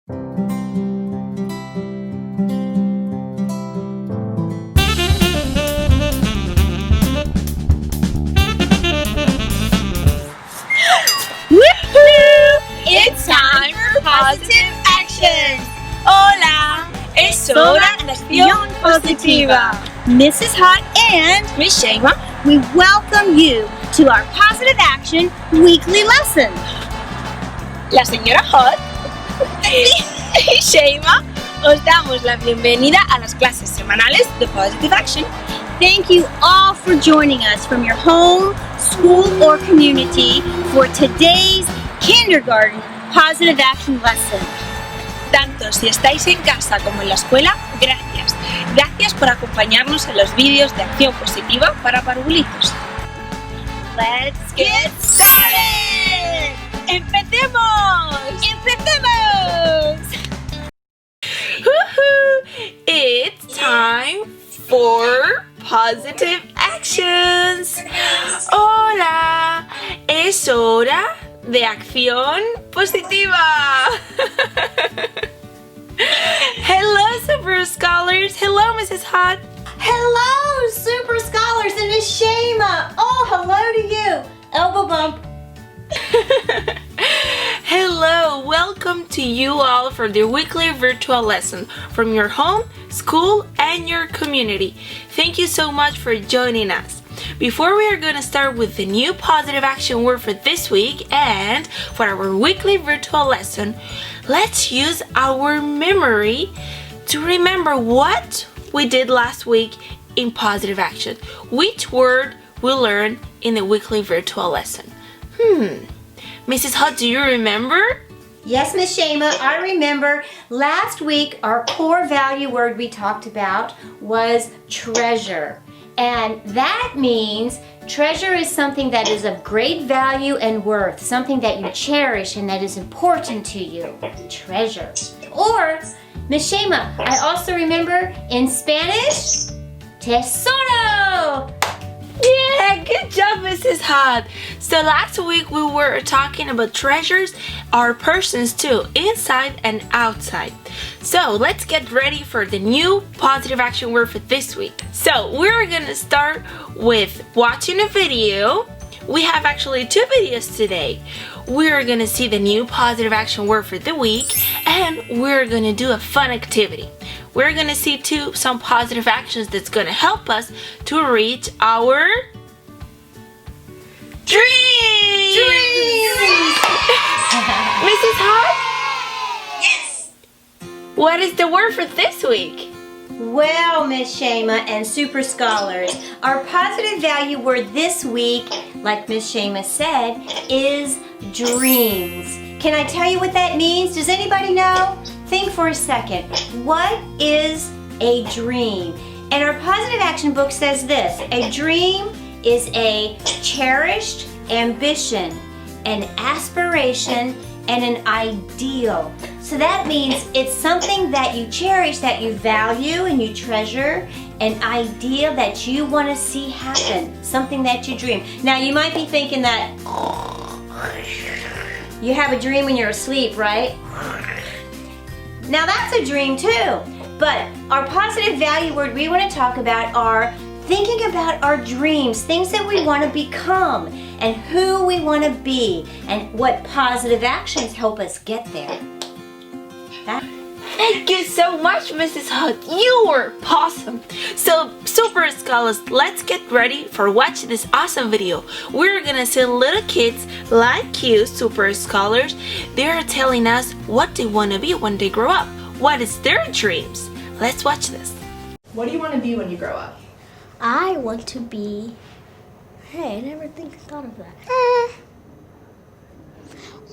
It's time for positive actions. Hola, es hora de acción positiva. Mrs.Hott and Mrs.Hott, we welcome you to our positive action weekly lesson. la señora Hott y Sheima os damos la bienvenida a las clases semanales de Positive Action. Thank you all for joining us from your home, school, or community for today's kindergarten positive action lesson. Tanto si estáis en casa como en la escuela, gracias. Gracias por acompañarnos en los vídeos de acción positiva para parvulitos. Let's get started! ¡Empecemos! ¡Empecemos! Woohoo! It's time for positive actions. Hola, es hora de acción positiva. Hello, Super Scholars. Hello, Mrs.Hott. Hello, Super Scholars and Miss Sheima. Oh, hello to you. Elbow bump. Hello, welcome to you all for the weekly virtual lesson from your home, school, and your community. Thank you so much for joining us. Before we are going to start with the new positive action word for this week and for our weekly virtual lesson, let's use our memory to remember what we did last week in positive action. Which word we learned in the weekly virtual lesson? Mrs. Hott, do you remember? Yes, Miss Sheima, I remember last week our core value word we talked about was treasure. And that means treasure is something that is of great value and worth, something that you cherish and that is important to you. Treasure. Or, Miss Sheima, I also remember in Spanish, tesoro. Yeah, good job, Mrs. Hott. So last week we were talking about treasures, our persons too, inside and outside. So let's get ready for the new positive action word for this week. So we're gonna start with watching a video. We have actually 2 videos today. We're gonna see the new positive action word for the week and we're gonna do a fun activity. We're gonna see some positive actions that's gonna help us to reach our dreams. Mrs. Hott? Yes. What is the word for this week? Well, Miss Sheima and Super Scholars, our positive value word this week, like Miss Sheima said, is dreams. Can I tell you what that means? Does anybody know? Think for a second. What is a dream? And our positive action book says this: a dream is a cherished ambition, an aspiration, and an ideal. So that means it's something that you cherish, that you value and you treasure, an idea that you want to see happen, something that you dream. Now you might be thinking that you have a dream when you're asleep, right? Now that's a dream too. But our positive value word we want to talk about are thinking about our dreams, things that we want to become and who we want to be and what positive actions help us get there. Thank you so much, Mrs. Hott. You were awesome. So, Super Scholars, let's get ready for watching this awesome video. We're gonna see little kids like you, Super Scholars. They're telling us what they want to be when they grow up. What is their dreams? Let's watch this. What do you want to be when you grow up? I want to be... Hey, I never thought of that.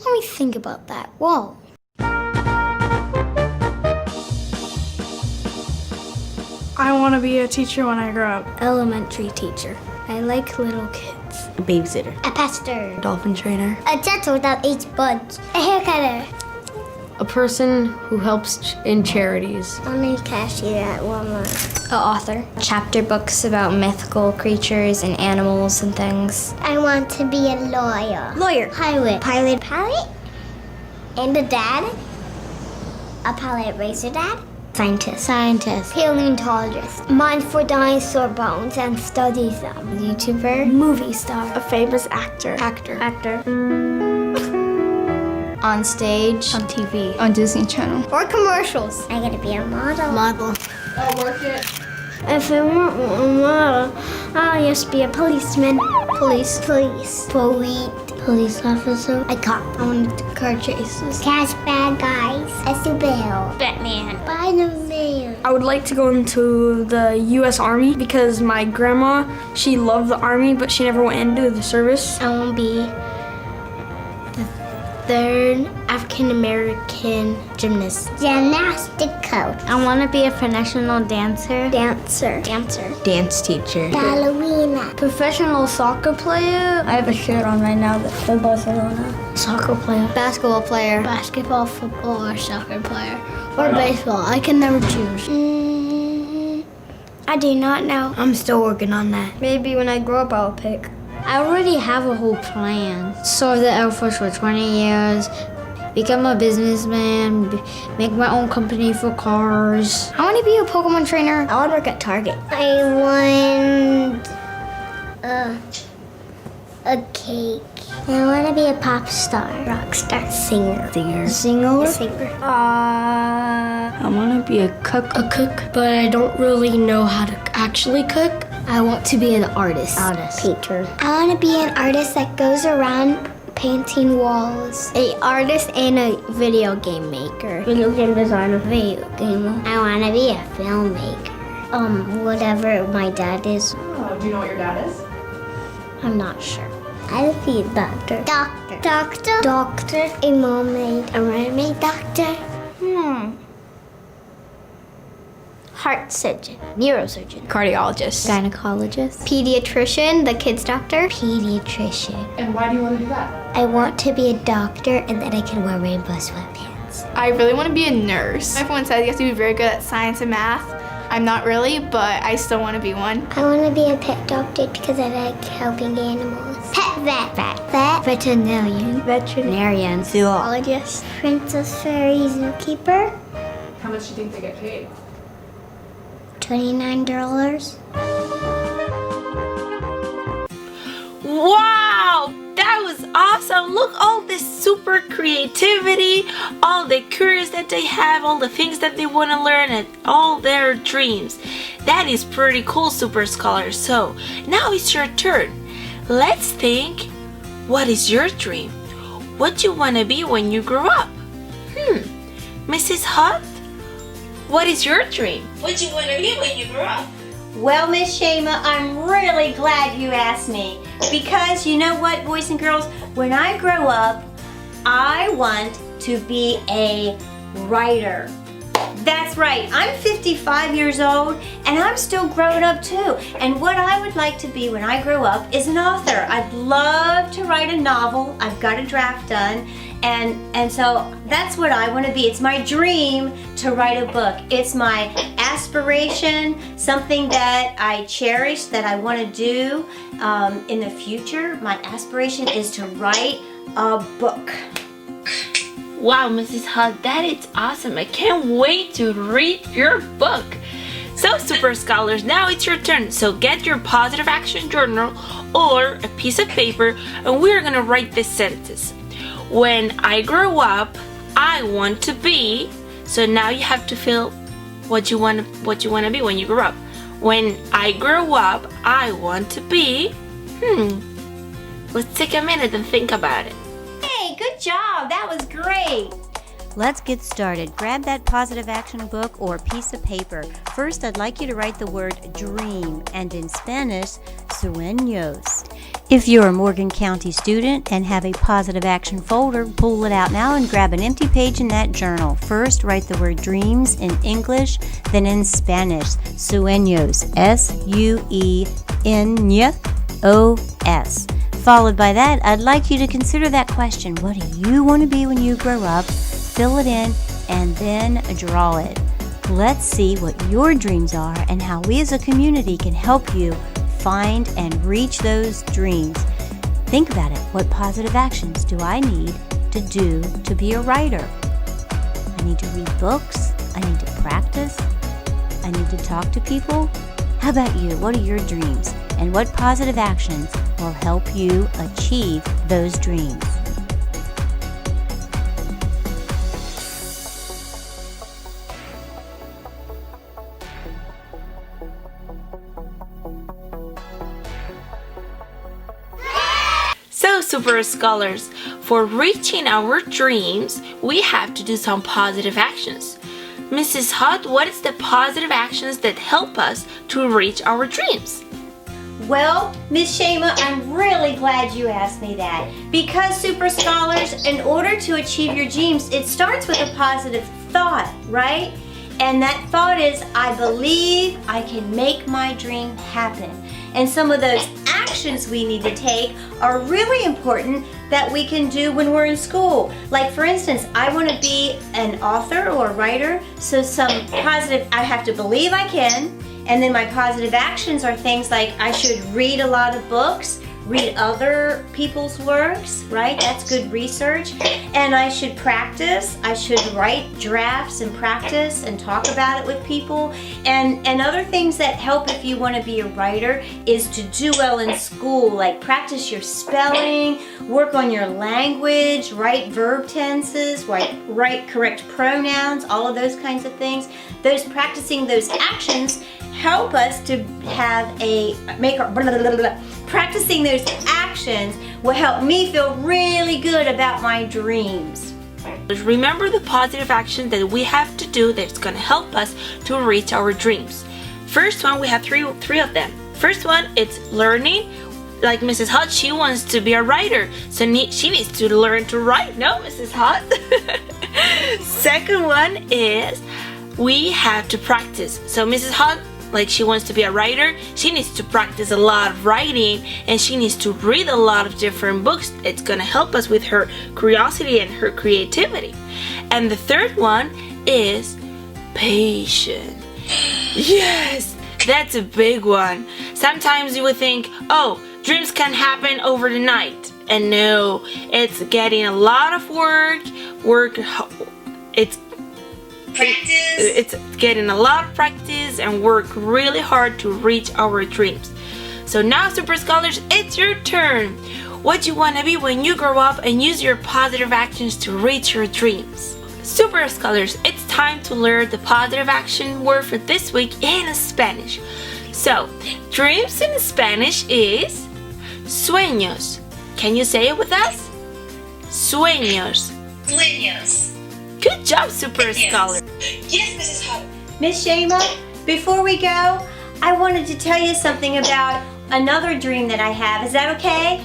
Let me think about that. Whoa. I want to be a teacher when I grow up. Elementary teacher. I like little kids. A babysitter. A pastor. Dolphin trainer. A dental without each buds. A haircutter. A person who helps in charities. Only cashier at Walmart. An author. Chapter books about mythical creatures and animals and things. I want to be a lawyer. Lawyer. Pilot. Pilot. And a dad. A paleontologist, Dad? Scientist. Paleontologist. Mines for dinosaur bones and studies them. YouTuber. Movie star. A famous actor. Actor. On stage. On TV. On Disney Channel. Or commercials. I gotta be a model. If I want a model, I'll just be a policeman. Police officer. A cop. I want to do car chases. Catch bad guys. A superhero. Batman. Spider-Man. I would like to go into the U.S. Army because my grandma, she loved the Army, but she never went into the service. I want to be the third African-American gymnast. Gymnastic coach. I want to be a professional dancer. Dancer. Dance teacher. Ballerina. Professional soccer player. I have a shirt on right now that's for Barcelona. Soccer player. Basketball player. Basketball, football, or soccer player. Or baseball. I can never choose. I do not know. I'm still working on that. Maybe when I grow up, I'll pick. I already have a whole plan. Serve the Air Force for 20 years, become a businessman, make my own company for cars. I want to be a Pokemon trainer. I want to work at Target. I want a cake. I want to be a pop star. Rock star. Singer. I want to be a cook, but I don't really know how to actually cook. I want to be an artist. Painter. I want to be an artist that goes around painting walls. An artist and a video game maker. Video game designer. Video gamer. I want to be a filmmaker. Whatever my dad is. Do you know what your dad is? I'm not sure. I'll be a doctor. Doctor. A mermaid. A mermaid doctor. Heart surgeon. Neurosurgeon. Cardiologist. Gynecologist. Pediatrician, the kids doctor. Pediatrician. And why do you want to do that? I want to be a doctor and then I can wear rainbow sweatpants. I really want to be a nurse. Everyone says you have to be very good at science and math. I'm not really, but I still want to be one. I want to be a pet doctor because I like helping animals. Pet vet. Veterinarian. Zoologist. Princess Fairy zookeeper. How much do you think they get paid? $29. Wow, that was awesome. Look, all this super creativity, all the careers that they have, all the things that they want to learn, and all their dreams. That is pretty cool, Super Scholars. So now it's your turn. Let's think, what is your dream? What do you want to be when you grow up? Mrs.Hott, what is your dream? What do you want to be when you grow up? Well, Miss Shema, I'm really glad you asked me. Because you know what, boys and girls? When I grow up, I want to be a writer. That's right, I'm 55 years old and I'm still growing up too. And what I would like to be when I grow up is an author. I'd love to write a novel. I've got a draft done. And so that's what I want to be. It's my dream to write a book. It's my aspiration, something that I cherish, that I want to do in the future. My aspiration is to write a book. Wow, Mrs.Hott, that is awesome. I can't wait to read your book. So, Super Scholars, now it's your turn. So get your positive action journal or a piece of paper and we're going to write these sentences. When I grow up, I want to be. So now you have to feel what you want to be when you grow up. When I grow up, I want to be. Let's take a minute and think about it. Hey, good job. That was great. Let's get started. Grab that positive action book or piece of paper. First, I'd like you to write the word dream, and in Spanish, SUEños. If you're a Morgan County student and have a positive action folder, pull it out now and grab an empty page in that journal. First, write the word dreams in English, then in Spanish, SUEños, SUEños. Followed by that, I'd like you to consider that question. What do you want to be when you grow up? Fill it in and then draw it. Let's see what your dreams are and how we as a community can help you find and reach those dreams. Think about it. What positive actions do I need to do to be a writer? I I need to read books. I need to practice. I need to talk to people. How about you? What are your dreams? And what positive actions will help you achieve those dreams? So, Super Scholars, for reaching our dreams, we have to do some positive actions. Mrs. Hott, what is the positive actions that help us to reach our dreams? Well, Miss Shema, I'm really glad you asked me that. Because, Super Scholars, in order to achieve your dreams, it starts with a positive thought, right? And that thought is, I believe I can make my dream happen. And some of those actions we need to take are really important that we can do when we're in school. Like, for instance, I want to be an author or a writer, so some positive, I have to believe I can. And then my positive actions are things like I should read a lot of books, read other people's works, right? That's good research. And I should practice. I should write drafts and practice and talk about it with people. And other things that help if you want to be a writer is to do well in school, like practice your spelling, work on your language, write verb tenses, write correct pronouns, all of those kinds of things. Practicing those actions help us to have practicing those actions will help me feel really good about my dreams. Remember the positive action that we have to do that's going to help us to reach our dreams. First one, we have three of them. First one, it's learning. Like Mrs. Hott, she wants to be a writer, so she needs to learn to write. No, Mrs. Hott. Second one is we have to practice. So Mrs. Hott, like she wants to be a writer, she needs to practice a lot of writing and she needs to read a lot of different books. It's going to help us with her curiosity and her creativity. And the third one is patience. Yes, that's a big one. Sometimes you would think, oh, dreams can happen over the night. And no, it's getting a lot of work. It's getting a lot of practice and work really hard to reach our dreams. So now, Super Scholars, it's your turn. What do you want to be when you grow up and use your positive actions to reach your dreams? Super Scholars, it's time to learn the positive action word for this week in Spanish. So, dreams in Spanish is sueños. Can you say it with us? Sueños. Sueños. Good job, Super Scholar. Yes, Mrs. Hott. Miss Shema, before we go, I wanted to tell you something about another dream that I have. Is that okay?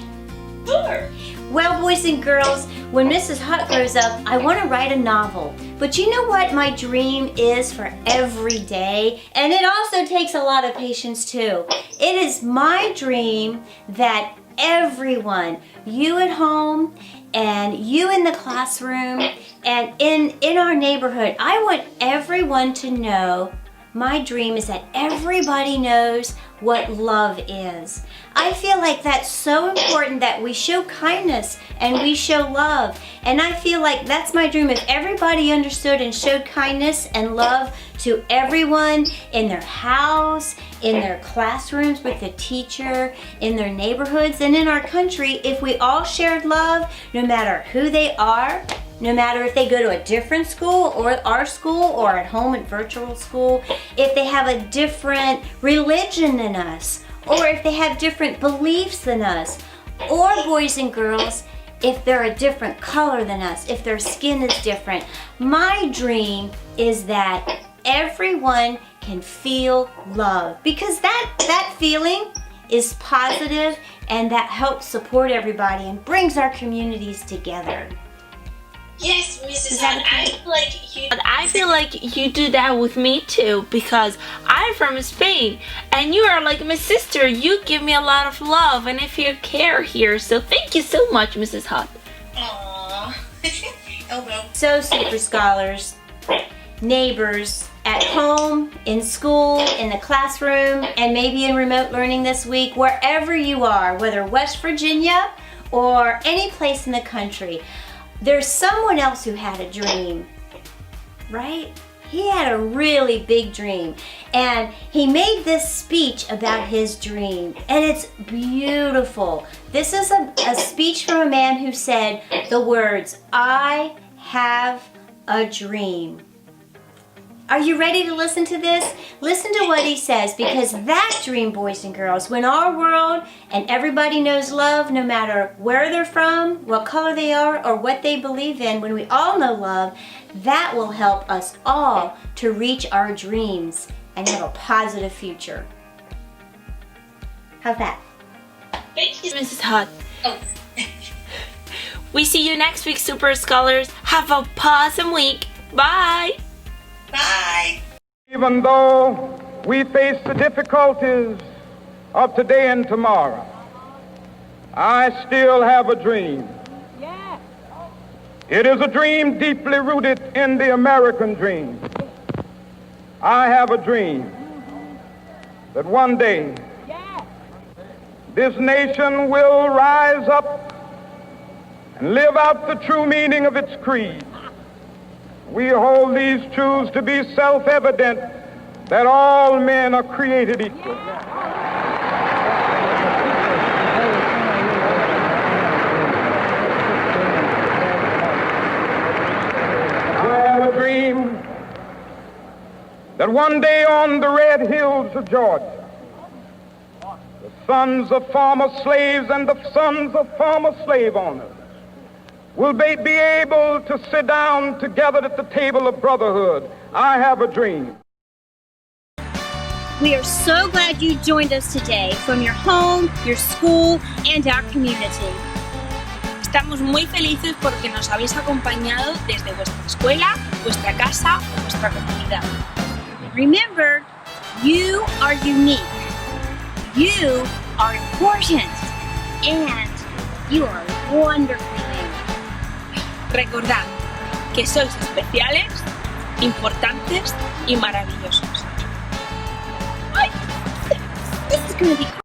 Sure. Well, boys and girls, when Mrs. Hott grows up, I want to write a novel. But you know what my dream is for every day? And it also takes a lot of patience too. It is my dream that everyone, you at home and you in the classroom and in our neighborhood, I want everyone to know, my dream is that everybody knows what love is. I feel like that's so important that we show kindness and we show love. And I feel like that's my dream, if everybody understood and showed kindness and love to everyone in their house, in their classrooms with the teacher, in their neighborhoods, and in our country. If we all shared love, no matter who they are, no matter if they go to a different school or our school or at home at virtual school, if they have a different religion than us, or if they have different beliefs than us, or boys and girls, if they're a different color than us, if their skin is different. My dream is that everyone can feel love, because that feeling is positive and that helps support everybody and brings our communities together. Yes, Mrs. Hott, I feel like you do that with me too, because I'm from Spain and you are like my sister. You give me a lot of love and I feel care here. So thank you so much, Mrs. Hott. Aww. Oh well. So, Super Scholars, neighbors, at home, in school, in the classroom, and maybe in remote learning this week, wherever you are, whether West Virginia or any place in the country, there's someone else who had a dream. right? He had a really big dream, and he made this speech about his dream, and it's beautiful. This is a speech from a man who said the words, "I have a dream." Are you ready to listen to this? Listen to what he says, because that dream, boys and girls, when our world and everybody knows love, no matter where they're from, what color they are, or what they believe in, when we all know love, that will help us all to reach our dreams and have a positive future. How's that? Thank you, Mrs. Hott. We see you next week, Super Scholars. Have a awesome week. Bye. Bye. Even though we face the difficulties of today and tomorrow, I still have a dream. It is a dream deeply rooted in the American dream. I have a dream that one day this nation will rise up and live out the true meaning of its creed. We hold these truths to be self-evident, that all men are created equal. I have a dream that one day on the red hills of Georgia, the sons of former slaves and the sons of former slave owners will be able to sit down together at the table of brotherhood. I have a dream. We are so glad you joined us today from your home, your school, and our community. Estamos muy felices porque nos habéis acompañado desde vuestra escuela, vuestra casa o vuestra comunidad. Remember, you are unique, you are important, and you are wonderfully made. Recordad que sois especiales, importantes y maravillosos. This is going to be